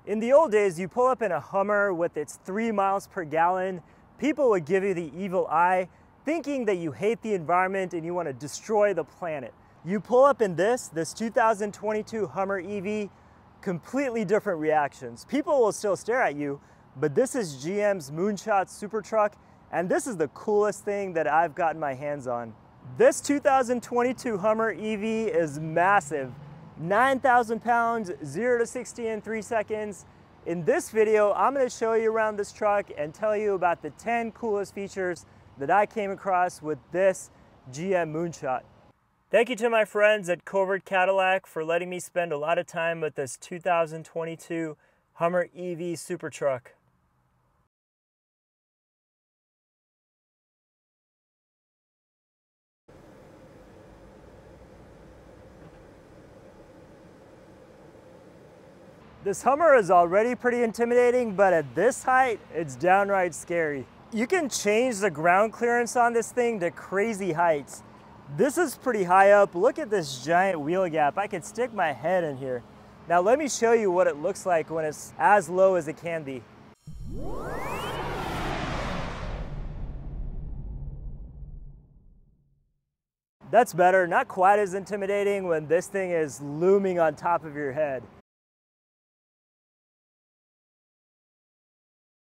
In the old days, you pull up in a Hummer with its 3 miles per gallon, people would give you the evil eye, thinking that you hate the environment and you want to destroy the planet. You pull up in this 2022 Hummer EV, completely different reactions. People will still stare at you, but this is GM's Moonshot super truck, and this is the coolest thing that I've gotten my hands on. This 2022 Hummer EV is massive. 9,000 pounds, 0 to 60 in 3 seconds. In this video, I'm going to show you around this truck and tell you about the 10 coolest features that I came across with this GM Moonshot. Thank you to my friends at Covert Cadillac for letting me spend a lot of time with this 2022 Hummer EV super truck. This Hummer is already pretty intimidating, but at this height, it's downright scary. You can change the ground clearance on this thing to crazy heights. This is pretty high up. Look at this giant wheel gap. I could stick my head in here. Now let me show you what it looks like when it's as low as it can be. That's better. Not quite as intimidating when this thing is looming on top of your head.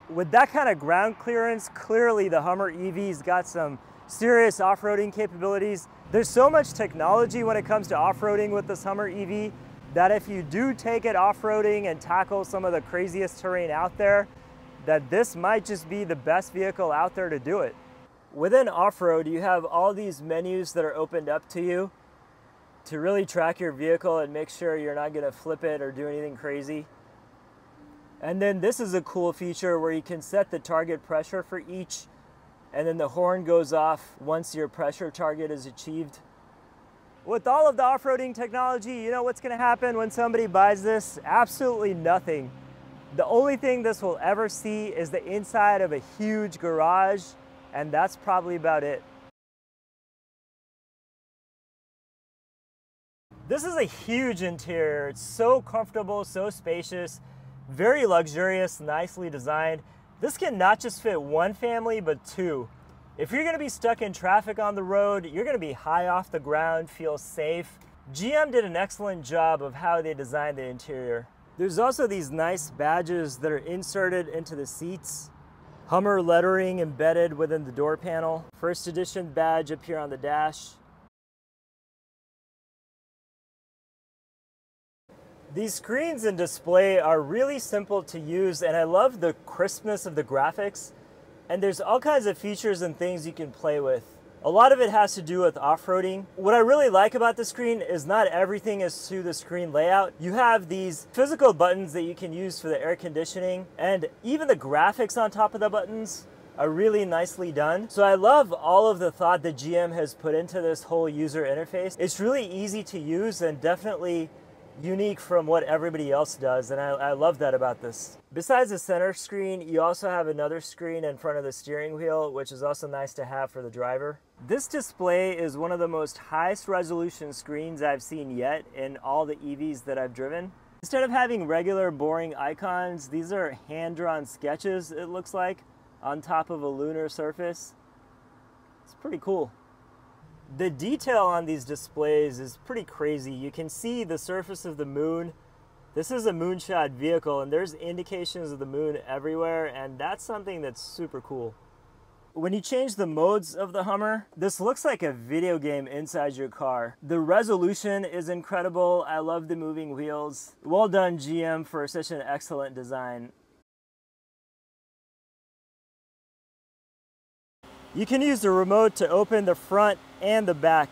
With that kind of ground clearance, clearly the Hummer EV's got some serious off-roading capabilities. There's so much technology when it comes to off-roading with this Hummer EV that if you do take it off-roading and tackle some of the craziest terrain out there, that this might just be the best vehicle out there to do it. Within off-road, you have all these menus that are opened up to you to really track your vehicle and make sure you're not going to flip it or do anything crazy. And then this is a cool feature where you can set the target pressure for each, and then the horn goes off once your pressure target is achieved. With all of the off-roading technology, you know what's going to happen when somebody buys this? Absolutely nothing. The only thing this will ever see is the inside of a huge garage, and that's probably about it. This is a huge interior. It's so comfortable, so spacious. Very luxurious, nicely designed. This can not just fit one family, but two. If you're going to be stuck in traffic on the road, you're going to be high off the ground, feel safe. GM did an excellent job of how they designed the interior. There's also these nice badges that are inserted into the seats. Hummer lettering embedded within the door panel. First edition badge up here on the dash. These screens and display are really simple to use, and I love the crispness of the graphics. And there's all kinds of features and things you can play with. A lot of it has to do with off-roading. What I really like about the screen is not everything is to the screen layout. You have these physical buttons that you can use for the air conditioning, and even the graphics on top of the buttons are really nicely done. So I love all of the thought that GM has put into this whole user interface. It's really easy to use and definitely unique from what everybody else does, and I love that about this. Besides the center screen, you also have another screen in front of the steering wheel, which is also nice to have for the driver. This display is one of the most highest resolution screens I've seen yet in all the EVs that I've driven. Instead of having regular boring icons, these are hand-drawn sketches, it looks like, on top of a lunar surface. It's pretty cool. The detail on these displays is pretty crazy. You can see the surface of the moon. This is a Moonshot vehicle, and there's indications of the moon everywhere, and that's something that's super cool. When you change the modes of the Hummer, this looks like a video game inside your car. The resolution is incredible. I love the moving wheels. Well done, GM, for such an excellent design. You can use the remote to open the front and the back.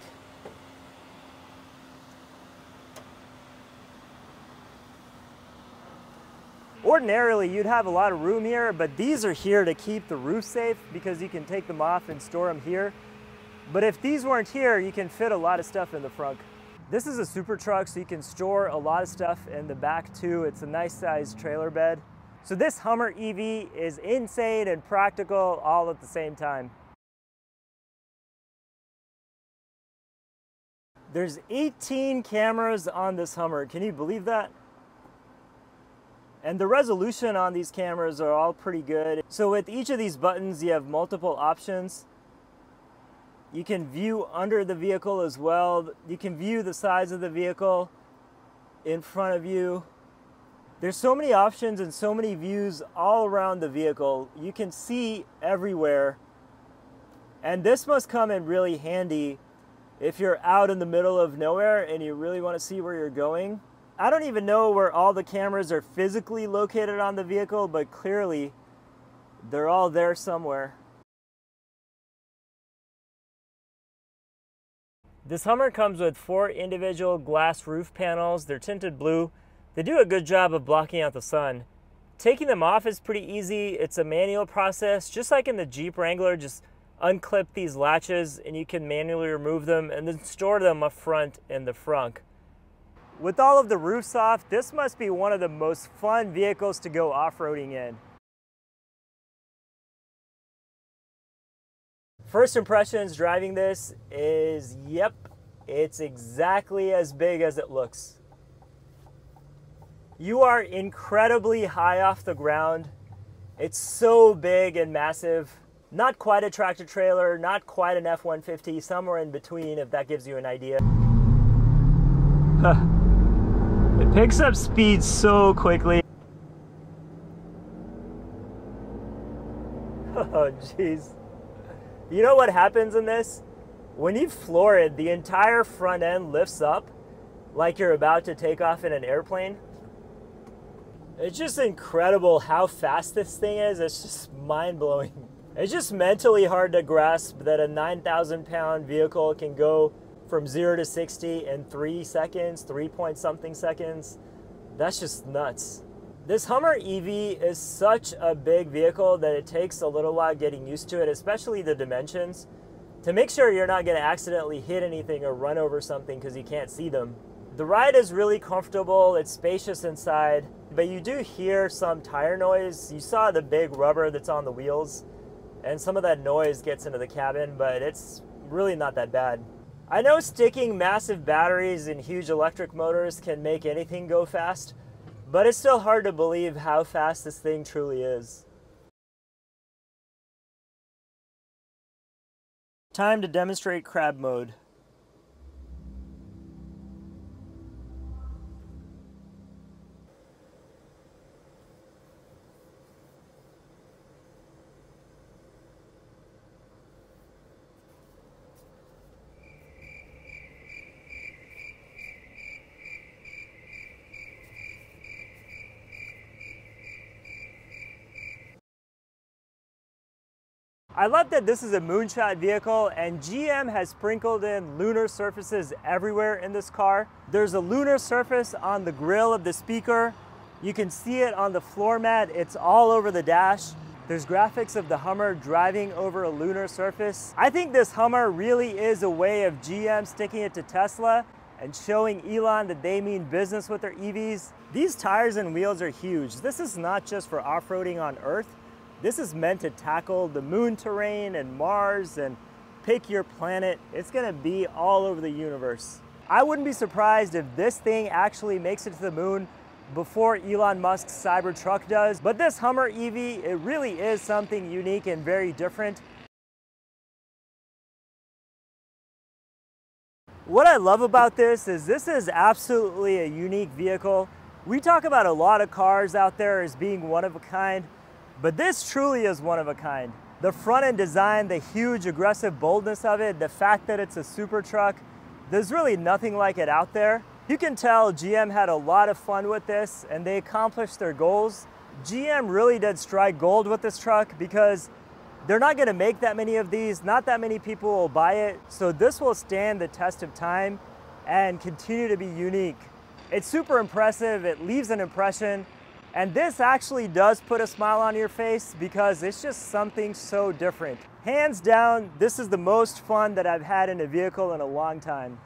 Ordinarily, you'd have a lot of room here, but these are here to keep the roof safe because you can take them off and store them here. But if these weren't here, you can fit a lot of stuff in the front. This is a super truck, so you can store a lot of stuff in the back too. It's a nice sized trailer bed. So this Hummer EV is insane and practical all at the same time. There's 18 cameras on this Hummer. Can you believe that? And the resolution on these cameras are all pretty good. So with each of these buttons, you have multiple options. You can view under the vehicle as well. You can view the size of the vehicle in front of you. There's so many options and so many views all around the vehicle. You can see everywhere. And this must come in really handy if you're out in the middle of nowhere and you really want to see where you're going. I don't even know where all the cameras are physically located on the vehicle, but clearly they're all there somewhere. This Hummer comes with 4 individual glass roof panels. They're tinted blue. They do a good job of blocking out the sun. Taking them off is pretty easy. It's a manual process, just like in the Jeep Wrangler. Just unclip these latches and you can manually remove them and then store them up front in the frunk. With all of the roofs off, this must be one of the most fun vehicles to go off-roading in. First impressions driving this is, yep, it's exactly as big as it looks. You are incredibly high off the ground. It's so big and massive. Not quite a tractor trailer, not quite an F-150, somewhere in between, if that gives you an idea. It picks up speed so quickly. Oh, jeez. You know what happens in this? When you floor it, the entire front end lifts up like you're about to take off in an airplane. It's just incredible how fast this thing is. It's just mind-blowing. It's just mentally hard to grasp that a 9,000-pound vehicle can go from 0 to 60 in 3 seconds, 3 point something seconds. That's just nuts. This Hummer EV is such a big vehicle that it takes a little while getting used to it, especially the dimensions, to make sure you're not going to accidentally hit anything or run over something because you can't see them. The ride is really comfortable, it's spacious inside, but you do hear some tire noise. You saw the big rubber that's on the wheels, and some of that noise gets into the cabin, but it's really not that bad. I know sticking massive batteries in huge electric motors can make anything go fast, but it's still hard to believe how fast this thing truly is. Time to demonstrate crab mode. I love that this is a Moonshot vehicle and GM has sprinkled in lunar surfaces everywhere in this car. There's a lunar surface on the grill of the speaker. You can see it on the floor mat. It's all over the dash. There's graphics of the Hummer driving over a lunar surface. I think this Hummer really is a way of GM sticking it to Tesla and showing Elon that they mean business with their EVs. These tires and wheels are huge. This is not just for off-roading on Earth. This is meant to tackle the moon terrain and Mars and pick your planet. It's gonna be all over the universe. I wouldn't be surprised if this thing actually makes it to the moon before Elon Musk's Cybertruck does. But this Hummer EV, it really is something unique and very different. What I love about this is absolutely a unique vehicle. We talk about a lot of cars out there as being one of a kind, but this truly is one of a kind. The front end design, the huge aggressive boldness of it, the fact that it's a super truck, there's really nothing like it out there. You can tell GM had a lot of fun with this and they accomplished their goals. GM really did strike gold with this truck because they're not gonna make that many of these, not that many people will buy it, so this will stand the test of time and continue to be unique. It's super impressive, it leaves an impression, and this actually does put a smile on your face because it's just something so different. Hands down, this is the most fun that I've had in a vehicle in a long time.